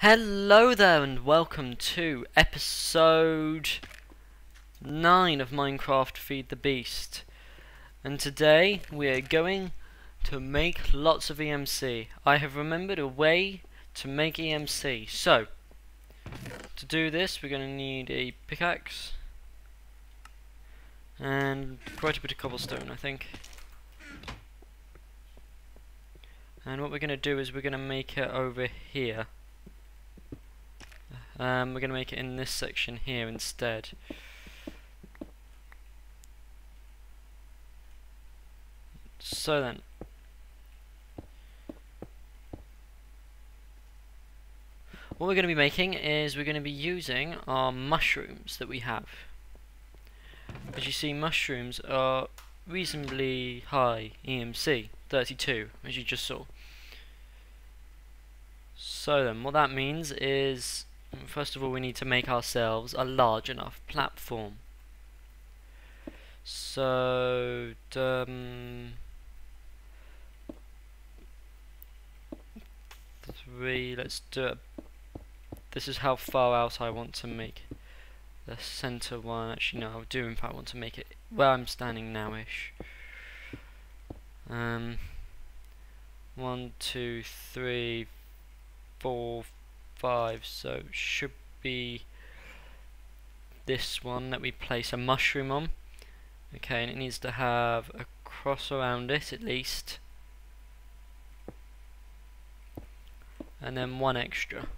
Hello there and welcome to episode 9 of Minecraft Feed the Beast. And today we are going to make lots of EMC. I have remembered a way to make EMC. So, to do this we're going to need a pickaxe and quite a bit of cobblestone, I think. And what we're going to do is we're going to make it over here. We're going to make it in this section here instead. So then, what we're going to be making is we're going to be using our mushrooms that we have. As you see, mushrooms are reasonably high EMC, 32, as you just saw. So then, what that means is, first of all, we need to make ourselves a large enough platform. So, let's do it. This is how far out I want to make the center one. Actually, no, I do in fact want to make it where I'm standing now-ish. 1, 2, 3, 4, 5. So it should be this one that we place a mushroom on. Okay, and it needs to have a cross around it at least, and then one extra.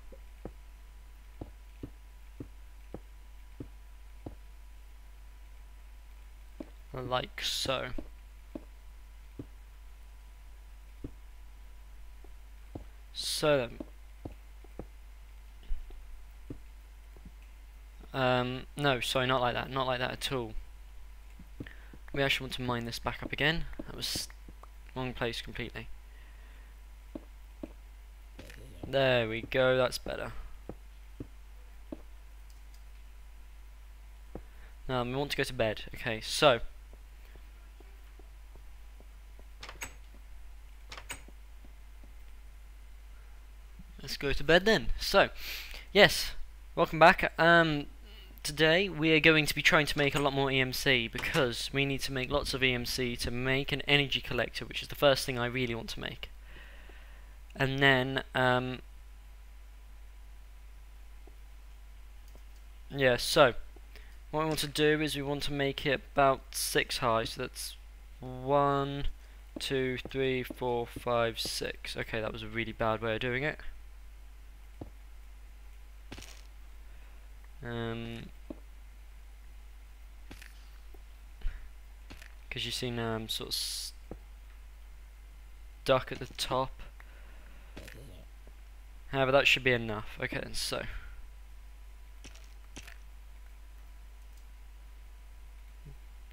Like so. So no, sorry, not like that, not like that at all. We actually want to mine this back up again. That was wrong place completely. There we go, that's better. Now we want to go to bed. Okay, so let's go to bed then. So, yes, welcome back. Today we are going to be trying to make a lot more EMC because we need to make lots of EMC to make an energy collector, which is the first thing I really want to make. And then, yeah, so what we want to do is we want to make it about 6 high, so that's 1, 2, 3, 4, 5, 6. Okay, that was a really bad way of doing it. Because you see now I'm sort of stuck at the top. However, that should be enough. Okay, then, so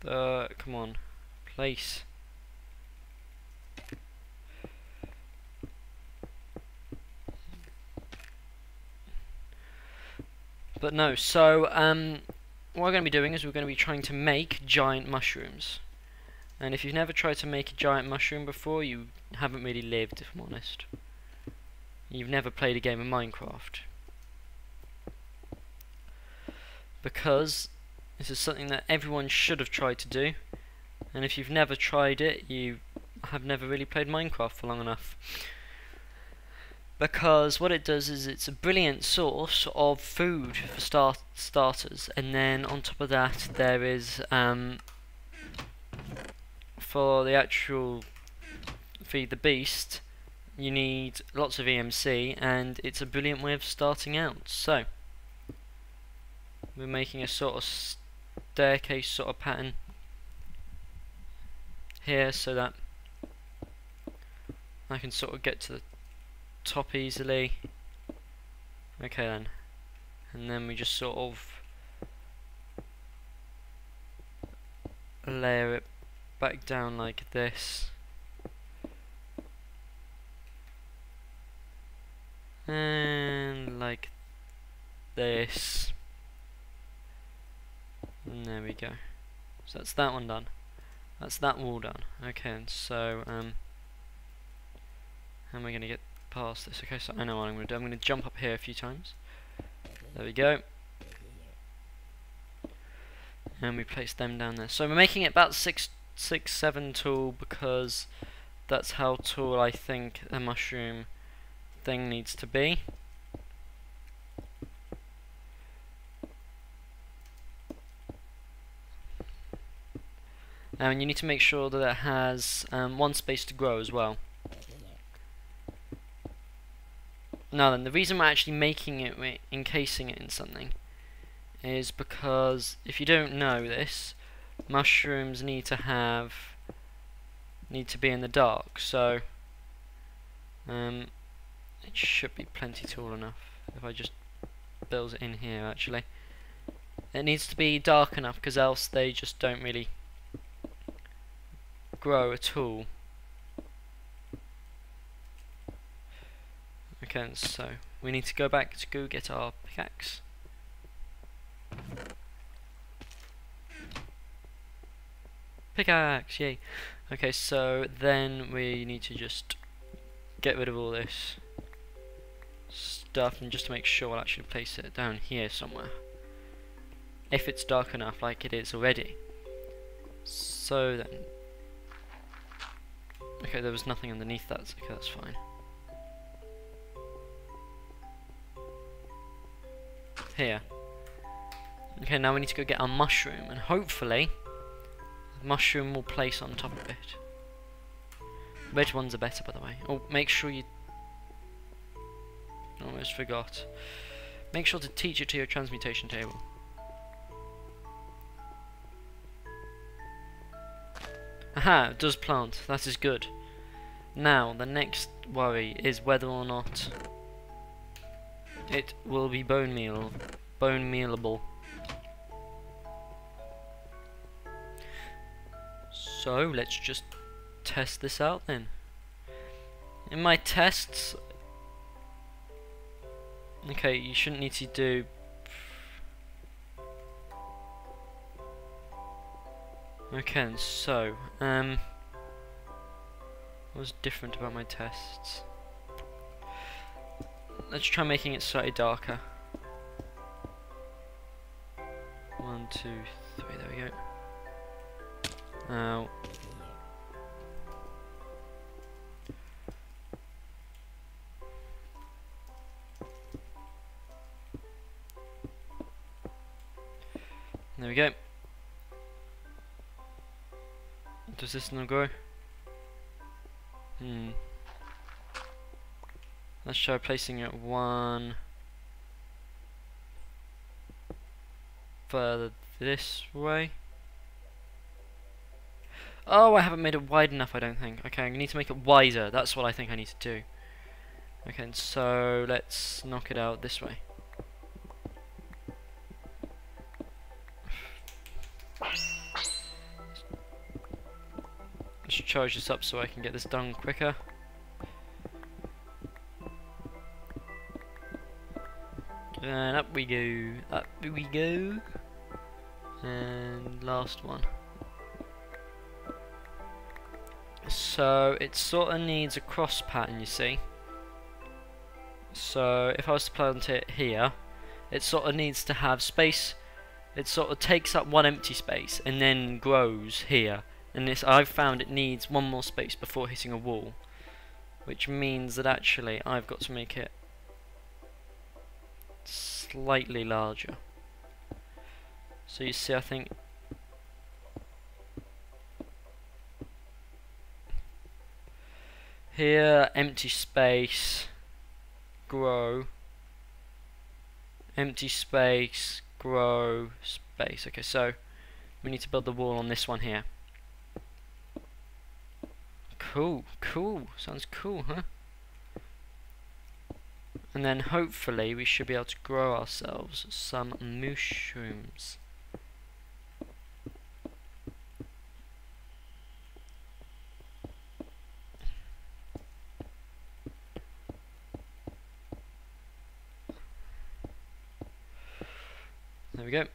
come on, place. But no, so what we're going to be doing is we're going to be trying to make giant mushrooms. And if you've never tried to make a giant mushroom before, you haven't really lived, if I'm honest. You've never played a game of Minecraft. Because this is something that everyone should have tried to do. And if you've never tried it, you have never really played Minecraft for long enough. Because what it does is it's a brilliant source of food for starters, and then on top of that there is for the actual Feed the Beast you need lots of EMC, and it's a brilliant way of starting out. So we're making a sort of staircase sort of pattern here so that I can sort of get to the top easily. Okay then, and then we just sort of layer it back down like this, and like this, and there we go. So that's that one done. That's that wall done. Okay, and so how am I going to get past this. Okay, so I know what I'm going to do. I'm going to jump up here a few times. There we go. And we place them down there. So we're making it about 7 tall because that's how tall I think a mushroom thing needs to be. And you need to make sure that it has one space to grow as well. Now then, the reason we're actually making it, we're encasing it in something, is because if you don't know this, mushrooms need to be in the dark. So it should be plenty tall enough if I just build it in here. Actually, it needs to be dark enough because else they just don't really grow at all. Okay, so we need to go back to go get our pickaxe. Pickaxe, yay! Okay, so then we need to just get rid of all this stuff, and just to make sure I'll actually place it down here somewhere. If it's dark enough, like it is already. So then, okay, there was nothing underneath that. Okay, that's fine. Here. Okay, now we need to go get our mushroom, and hopefully the mushroom will place on top of it. Red ones are better, by the way. Oh, make sure you... almost forgot. Make sure to teach it to your transmutation table. Aha, it does plant. That is good. Now, the next worry is whether or not it will be bone mealable. So let's just test this out then. In my tests, okay, you shouldn't need to do. Okay, so what was different about my tests? Let's try making it slightly darker. 1, 2, 3, there we go. Now, there we go. Does this not go? Let's try placing it one further this way. Oh, I haven't made it wide enough, I don't think. Okay, I need to make it wider. That's what I think I need to do. Okay, and so let's knock it out this way. Let's charge this up so I can get this done quicker. And up we go, up we go. And last one. So it sort of needs a cross pattern, you see. So if I was to plant it here, it sort of needs to have space. It sort of takes up one empty space and then grows here. And this, I've found it needs one more space before hitting a wall, which means that actually I've got to make it slightly larger. So you see, I think here, empty space, grow, empty space, grow, space. Okay, so we need to build the wall on this one here. Cool, cool, sounds cool, huh? And then hopefully we should be able to grow ourselves some mushrooms. There we go.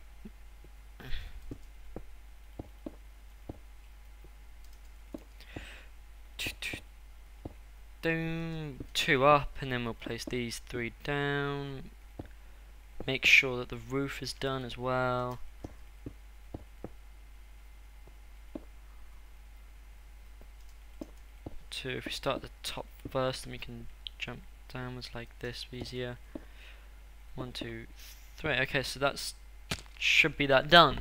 2 up, and then we'll place these 3 down. Make sure that the roof is done as well. If we start at the top first, then we can jump downwards like this, easier. 1, 2, 3. Okay, so that's should be that done.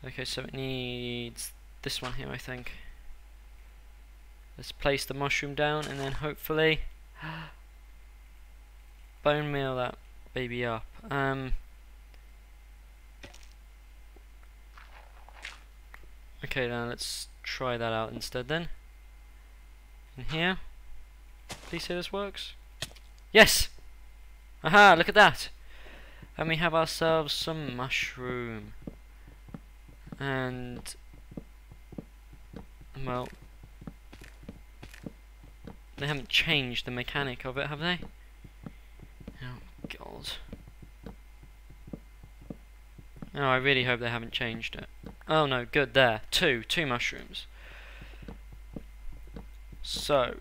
Okay, so it needs this one here, I think. Let's place the mushroom down, and then hopefully bone meal that baby up. Okay, now let's try that out instead then. In here. Please say this works. Yes! Aha, look at that! And we have ourselves some mushroom. And well, they haven't changed the mechanic of it, have they? Oh god. Oh, I really hope they haven't changed it. Oh no, good, there. Two mushrooms. So,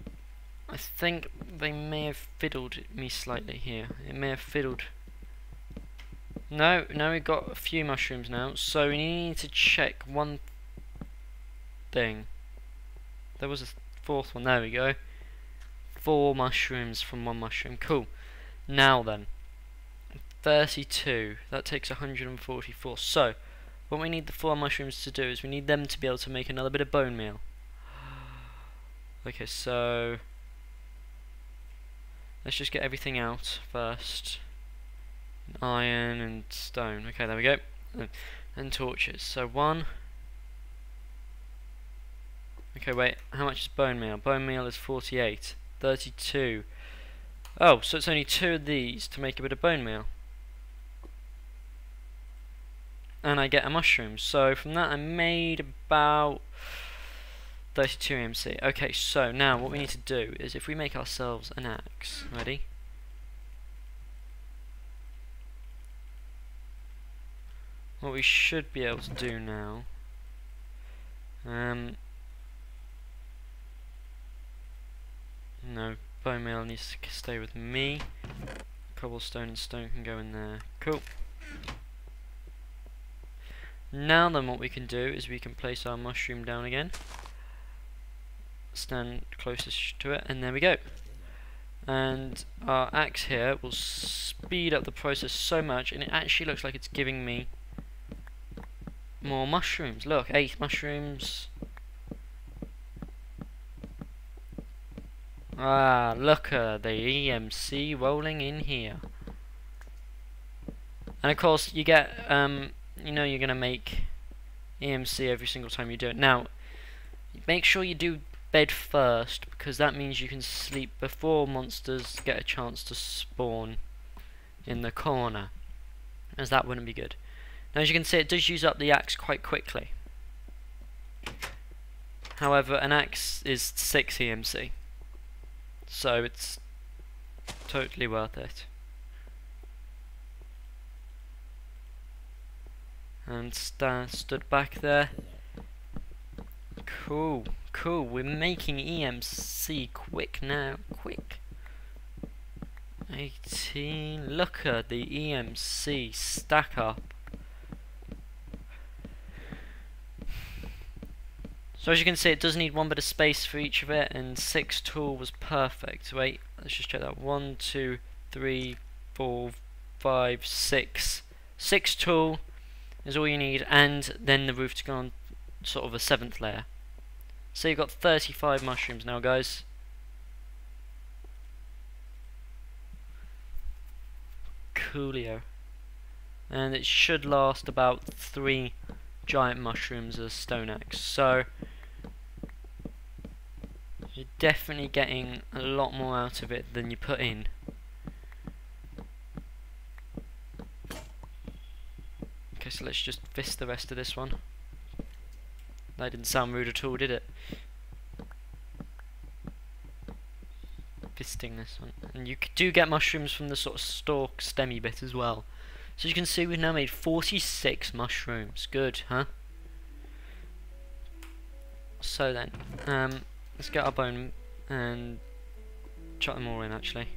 I think they may have fiddled me slightly here. It may have fiddled. No, we've got a few mushrooms now, so we need to check one thing. There was a 4th one, there we go. 4 mushrooms from 1 mushroom, cool. Now then, 32, that takes 144, so what we need the 4 mushrooms to do is we need them to be able to make another bit of bone meal. Okay, so let's just get everything out first. Iron and stone. Okay, there we go. And torches. So 1. Okay, wait. How much is bone meal? Bone meal is 48. 32. Oh, so it's only 2 of these to make a bit of bone meal. And I get a mushroom. So from that I made about 32 EMC. Okay, so now what we need to do is if we make ourselves an axe. Ready? What we should be able to do now, no, bone meal needs to stay with me. Cobblestone and stone can go in there. Cool. Now then what we can do is we can place our mushroom down again. Stand closest to it, and there we go. And our axe here will speed up the process so much, and it actually looks like it's giving me more mushrooms. Look, 8 mushrooms. Ah, look at the EMC rolling in here. And of course you get, you know you're going to make EMC every single time you do it. Now, make sure you do bed first, because that means you can sleep before monsters get a chance to spawn in the corner, as that wouldn't be good. Now as you can see, it does use up the axe quite quickly. However, an axe is 6 EMC, so it's totally worth it. And stood back there. Cool, cool. We're making EMC quick now, quick. 18. Look at the EMC stack up. So as you can see, it does need 1 bit of space for each of it, and 6 tool was perfect. Wait, let's just check that. 1, 2, 3, 4, 5, 6. 6 tool is all you need, and then the roof to go on sort of a 7th layer. So you've got 35 mushrooms now, guys. Coolio. And it should last about 3 giant mushrooms as stone axe. So you're definitely getting a lot more out of it than you put in. Okay, so let's just fist the rest of this one. That didn't sound rude at all, did it? Fisting this one. And you do get mushrooms from the sort of stalk stemmy bit as well. So you can see we've now made 46 mushrooms. Good, huh? So then, let's get our bone and chuck them all in actually.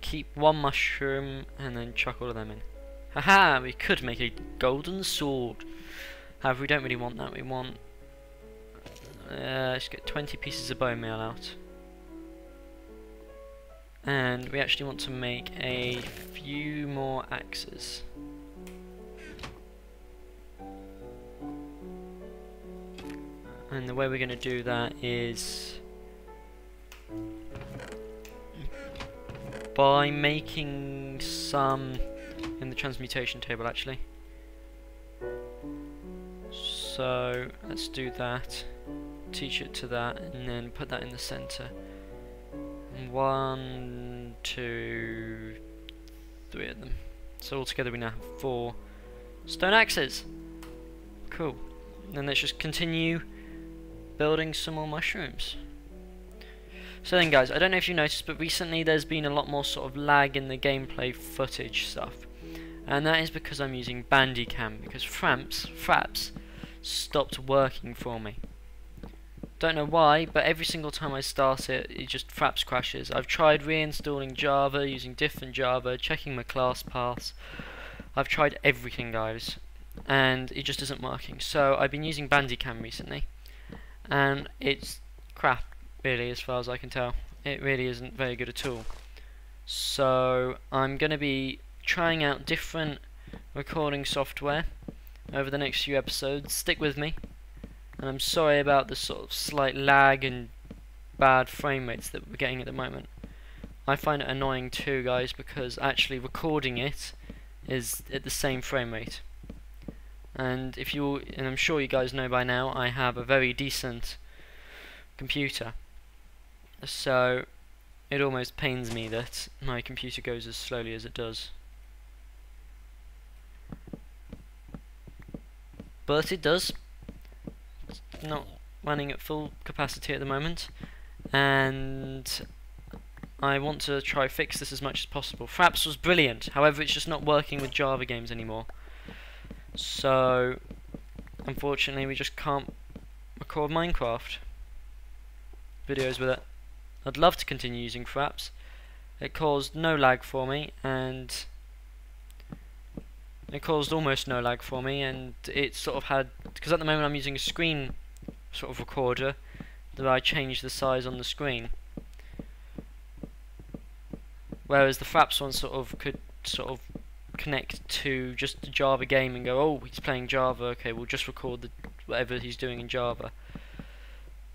Keep one mushroom and then chuck all of them in. Haha, we could make a golden sword. However, we don't really want that. We want... let's get 20 pieces of bone meal out. And we actually want to make a few more axes. And the way we're going to do that is by making some in the transmutation table actually. So let's do that, teach it to that, and then put that in the center. 1, 2, 3 of them. So altogether we now have 4 stone axes. Cool. Then let's just continue building some more mushrooms. So then guys, I don't know if you noticed, but recently there's been a lot more sort of lag in the gameplay footage stuff. And that is because I'm using Bandicam, because Fraps stopped working for me. Don't know why, but every single time I start it, it just Fraps crashes. I've tried reinstalling Java, using different Java, checking my class paths. I've tried everything guys, and it just isn't working. So I've been using Bandicam recently, and it's crap really as far as I can tell. It really isn't very good at all. So I'm going to be trying out different recording software over the next few episodes. Stick with me. And I'm sorry about the sort of slight lag and bad frame rates that we're getting at the moment. I find it annoying too guys, because actually recording it is at the same frame rate. And I'm sure you guys know by now, I have a very decent computer. So it almost pains me that my computer goes as slowly as it does. But it does. It's not running at full capacity at the moment, and I want to try fix this as much as possible. Fraps was brilliant, however it's just not working with Java games anymore. So unfortunately we just can't record Minecraft videos with it. I'd love to continue using Fraps. It caused no lag for me, and it caused almost no lag for me, and it sort of had, because at the moment I'm using a screen sort of recorder, that I changed the size on the screen, whereas the Fraps one sort of could sort of connect to just the Java game and go, oh, he's playing Java, okay, we'll just record whatever he's doing in Java.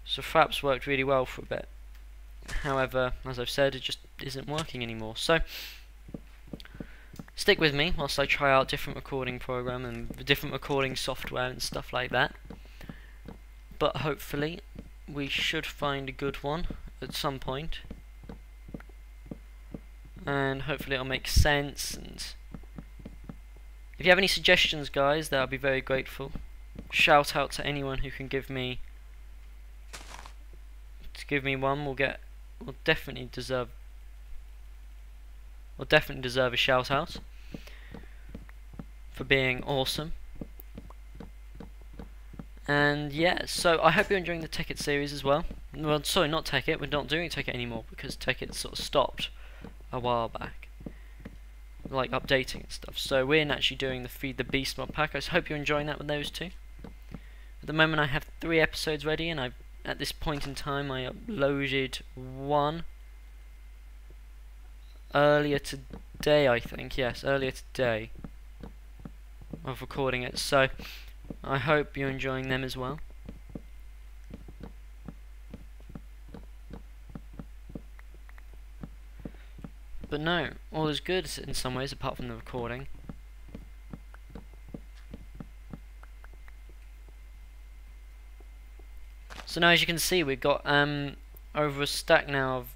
So Fraps worked really well for a bit. However, as I've said, it just isn't working anymore. So stick with me whilst I try out different recording program and different recording software and stuff like that. But hopefully we should find a good one at some point, and hopefully it'll make sense. And if you have any suggestions guys, that I'll be very grateful. Shout out to anyone who can give me one. We'll definitely deserve a shout out for being awesome. And yeah, so I hope you're enjoying the Tekkit series as well. Well, sorry, not Tekkit, we're not doing Tekkit anymore because Tekkit sort of stopped a while back, like updating and stuff. So we're actually doing the Feed the Beast mod pack. I hope you're enjoying that with those two. At the moment I have 3 episodes ready, and at this point in time I uploaded 1 earlier today, I think. Yes, earlier today of recording it. So I hope you're enjoying them as well. But no, all is good in some ways apart from the recording. So now as you can see we've got over a stack now of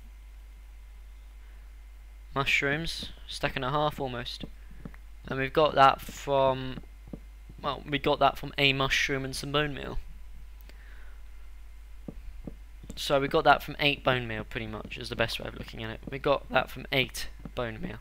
mushrooms, stack and a half almost. And we've got that from, well, we got that from a mushroom and some bone meal. So we got that from 8 bone meal pretty much is the best way of looking at it. We got that from 8 bone meal.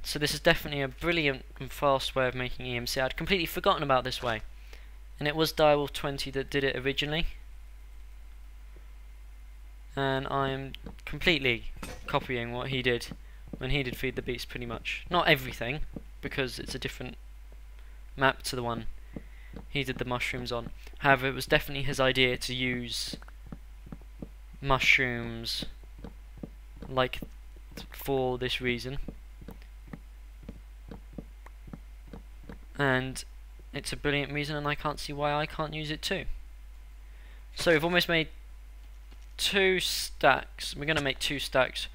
So this is definitely a brilliant and fast way of making EMC. I'd completely forgotten about this way. And it was Direwolf 20 that did it originally. And I'm completely copying what he did when he did Feed the Beast, pretty much. Not everything, because it's a different map to the one he did the mushrooms on. However, it was definitely his idea to use mushrooms like for this reason. And it's a brilliant reason, and I can't see why I can't use it too. So we've almost made 2 stacks. We're going to make 2 stacks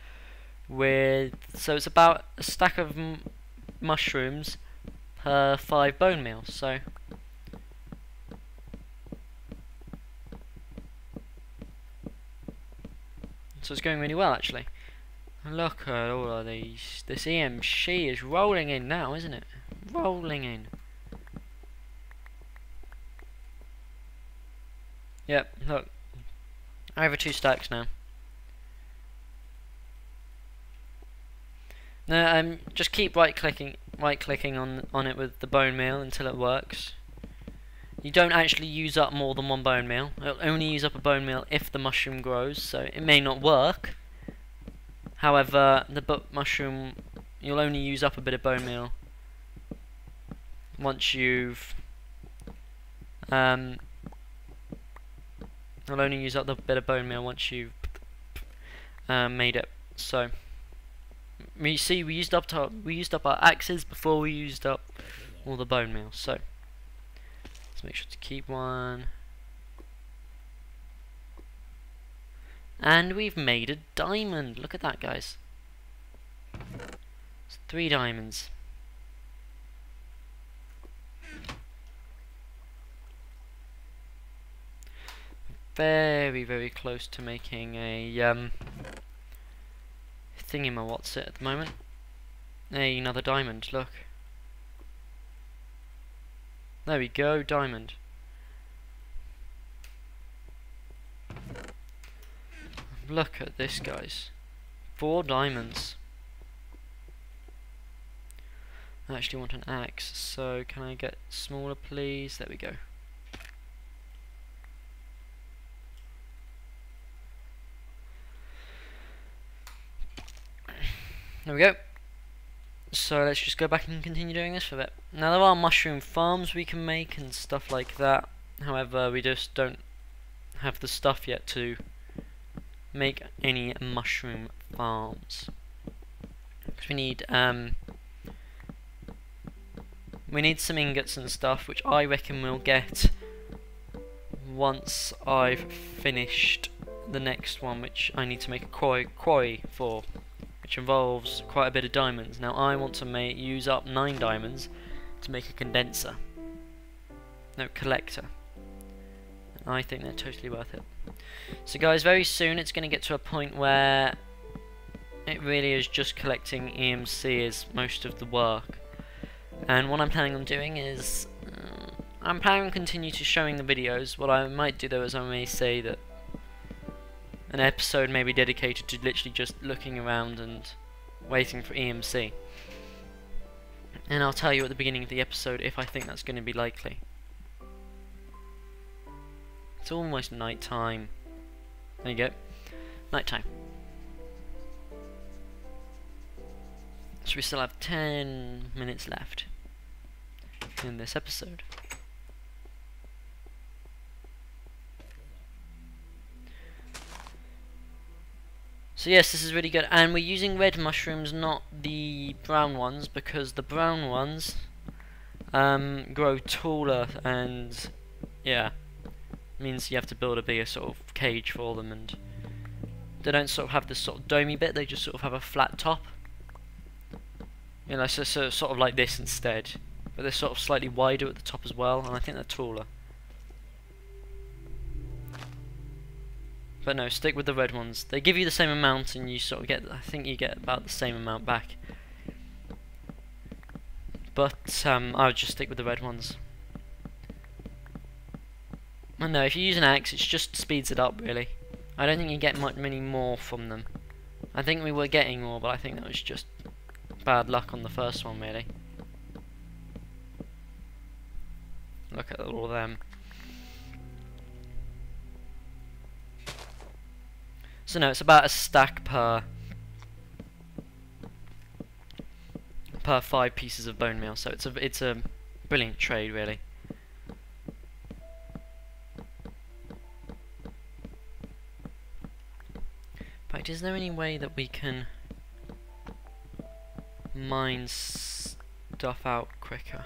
with, so it's about a stack of mushrooms per 5 bone meal. So it's going really well, actually. Look at all of these. This EMC is rolling in now, isn't it? Rolling in. Yep, look. Over 2 stacks now. Now, just keep right clicking on it with the bone meal until it works. You don't actually use up more than 1 bone meal. It'll only use up a bone meal if the mushroom grows, so it may not work. However, the mushroom, you'll only use up a bit of bone meal once you've I'll only use up the bit of bone meal once you've made it. So we see we used up our axes before we used up all the bone meal. So let's make sure to keep 1. And we've made a diamond. Look at that, guys. It's 3 diamonds. Very, very close to making a thingy-ma-what's it at the moment. Another diamond, look. There we go, diamond. Look at this, guys. 4 diamonds. I actually want an axe, so can I get smaller, please? There we go. There we go. So let's just go back and continue doing this for a bit. Now there are mushroom farms we can make and stuff like that. However, we just don't have the stuff yet to make any mushroom farms. Because we need some ingots and stuff, which I reckon we'll get once I've finished the next one, which I need to make a quarry for, which involves quite a bit of diamonds. Now I want to use up 9 diamonds to make a condenser. No, collector. I think they're totally worth it. So guys, very soon it's going to get to a point where it really is just collecting EMC is most of the work. And what I'm planning on doing is I'm planning on continue to showing the videos. What I might do though is I may say that an episode may be dedicated to literally just looking around and waiting for EMC. And I'll tell you at the beginning of the episode if I think that's going to be likely. It's almost night time. There you go. Night time. So we still have 10 minutes left in this episode. So yes, this is really good, and we're using red mushrooms, not the brown ones, because the brown ones grow taller, and yeah, means you have to build a bigger sort of cage for them, and they don't sort of have this sort of domey bit, they just sort of have a flat top. You know, so sort of like this instead, but they're sort of slightly wider at the top as well, and I think they're taller. But no, stick with the red ones. They give you the same amount, and you sort of get, I think you get about the same amount back. But I would just stick with the red ones. And no, if you use an axe, it just speeds it up, really. I don't think you get many more from them. I think we were getting more, but I think that was just bad luck on the first one, really. Look at all of them. So no, it's about a stack per 5 pieces of bone meal. So it's a brilliant trade, really. But is there any way that we can mine stuff out quicker?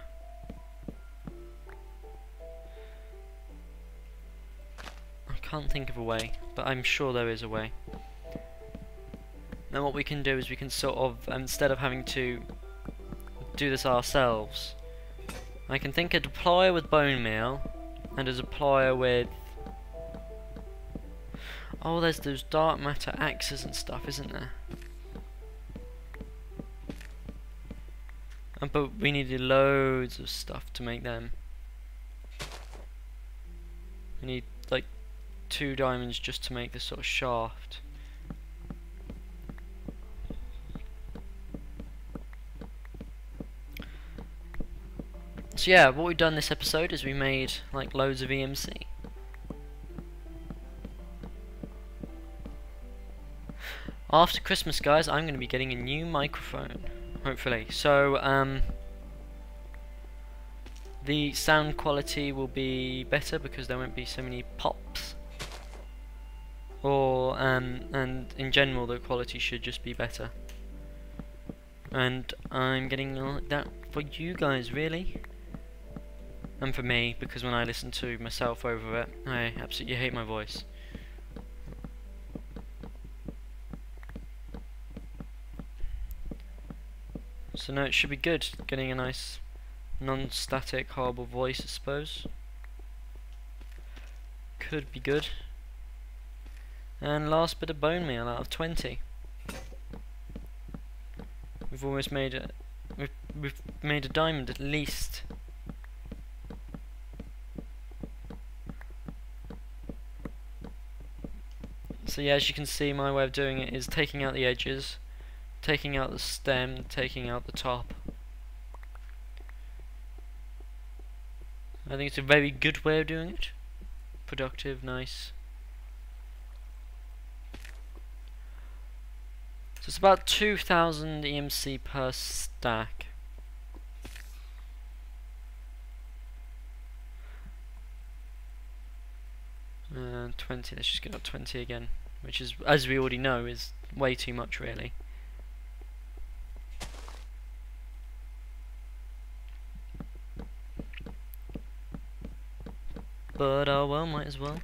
I can't think of a way, but I'm sure there is a way. Now what we can do is we can sort of, instead of having to do this ourselves, I can think a deployer with bone meal and a deployer with... Oh, there's those dark matter axes and stuff, isn't there? But we needed loads of stuff to make them. We need like 2 diamonds just to make this sort of shaft. So yeah, what we've done this episode is we made like loads of EMC. After Christmas, guys, I'm going to be getting a new microphone, hopefully. So the sound quality will be better because there won't be so many pops. Or and in general the quality should just be better. And I'm getting that for you guys, really. And for me, because when I listen to myself over it, I absolutely hate my voice. So no, it should be good, getting a nice non-static horrible voice, I suppose. Could be good. And last bit of bone meal out of 20. We've almost made a we've made a diamond at least. So yeah, as you can see, my way of doing it is taking out the edges, taking out the stem, taking out the top. I think it's a very good way of doing it. Productive, nice. So it's about 2,000 EMC per stack. And 20, let's just get up 20 again, which is, as we already know, is way too much, really. But oh well, might as well.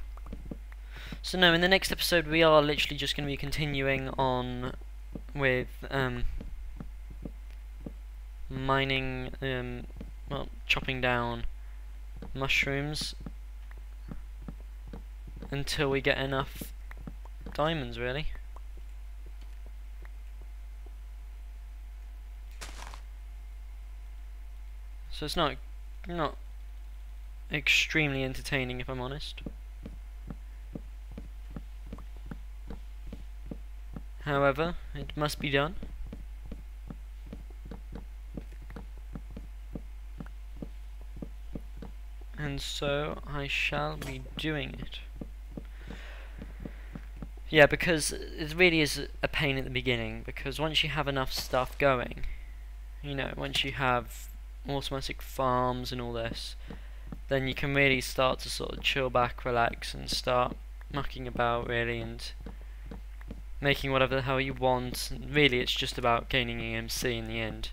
So no, in the next episode we are literally just going to be continuing on with mining, well, chopping down mushrooms until we get enough diamonds, really. So it's not extremely entertaining, if I'm honest. However, it must be done. And so I shall be doing it. Yeah, because it really is a pain at the beginning, because once you have enough stuff going, you know, once you have automatic farms and all this, then you can really start to sort of chill back, relax, and start mucking about, really, and making whatever the hell you want. And really, it's just about gaining EMC in the end.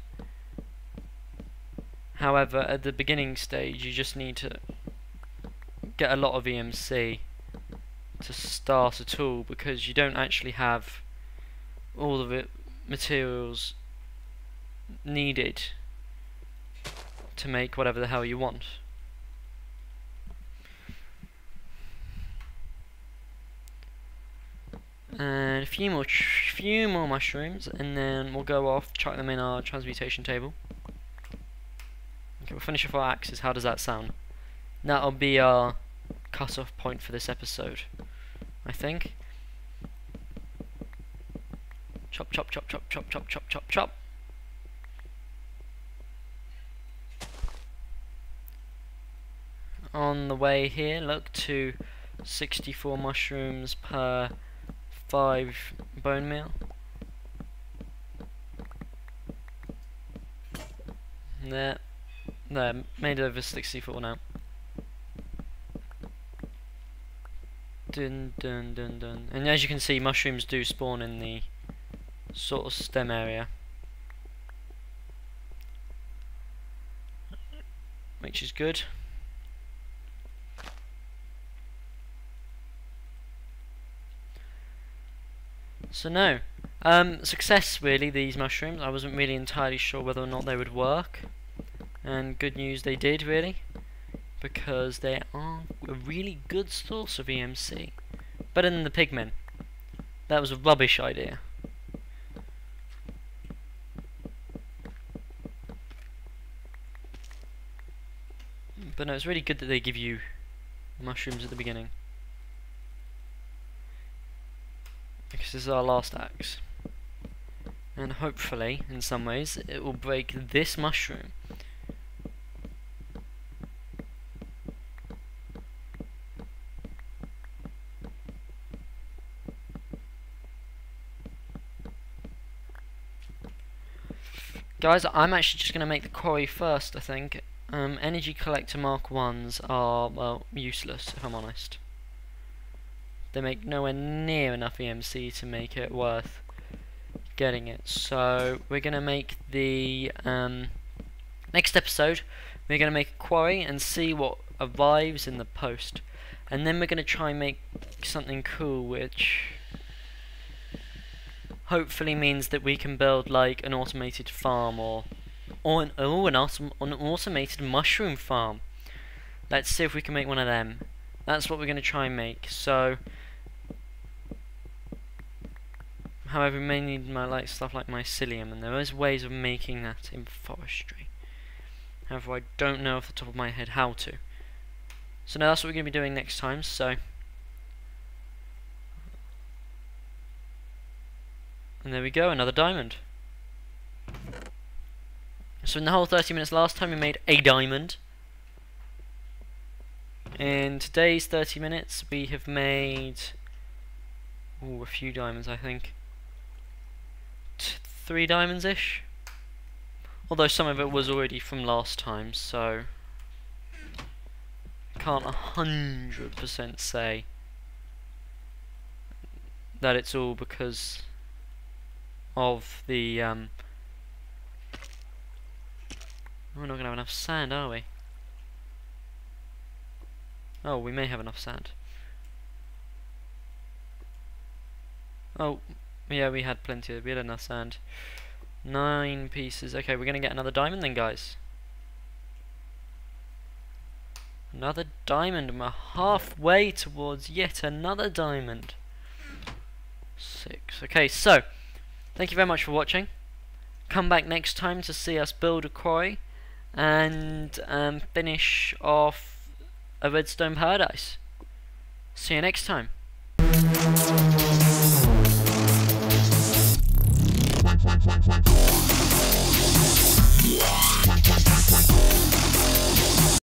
However, at the beginning stage, you just need to get a lot of EMC to start at all, because you don't actually have all of the materials needed to make whatever the hell you want. And a few more mushrooms, and then we'll go off, chuck them in our transmutation table. Okay, we'll finish off our axes. How does that sound? That'll be our cut-off point for this episode, I think. Chop, chop, chop, chop, chop, chop, chop, chop, chop. on the way here, look, to 64 mushrooms per 5 bone meal. There, made over 64 now. Dun dun dun dun. And as you can see, mushrooms do spawn in the sort of stem area, which is good. So no, success really, these mushrooms. I wasn't really entirely sure whether or not they would work, and good news they did really, because they are a really good source of EMC. Better than the pigmen. That was a rubbish idea. But no, it's really good that they give you mushrooms at the beginning, because this is our last axe, and hopefully in some ways it will break this mushroom. Guys, I'm actually just going to make the quarry first, I think. Energy collector Mark 1s are, well, useless, if I'm honest. They make nowhere near enough EMC to make it worth getting it. So we're going to make the next episode, we're going to make a quarry and see what arrives in the post. And then we're going to try and make something cool, which hopefully means that we can build like an automated farm or an automated mushroom farm. Let's see if we can make one of them. That's what we're going to try and make. So, however, we may need stuff like mycelium, and there is ways of making that in forestry. However, I don't know off the top of my head how to. So now that's what we're going to be doing next time. So, and there we go, another diamond. So in the whole 30 minutes last time we made a diamond. In today's 30 minutes we have made a few diamonds, I think. 3 diamonds-ish. Although some of it was already from last time, so I can't 100% say that it's all because of the we're not going to have enough sand, are we? Oh, we may have enough sand. Oh, yeah, we had plenty. We had enough sand. 9 pieces. Okay, we're going to get another diamond then, guys. Another diamond, and we're halfway towards yet another diamond. 6. Okay, so thank you very much for watching. Come back next time to see us build a quarry and finish off a redstone paradise. See you next time.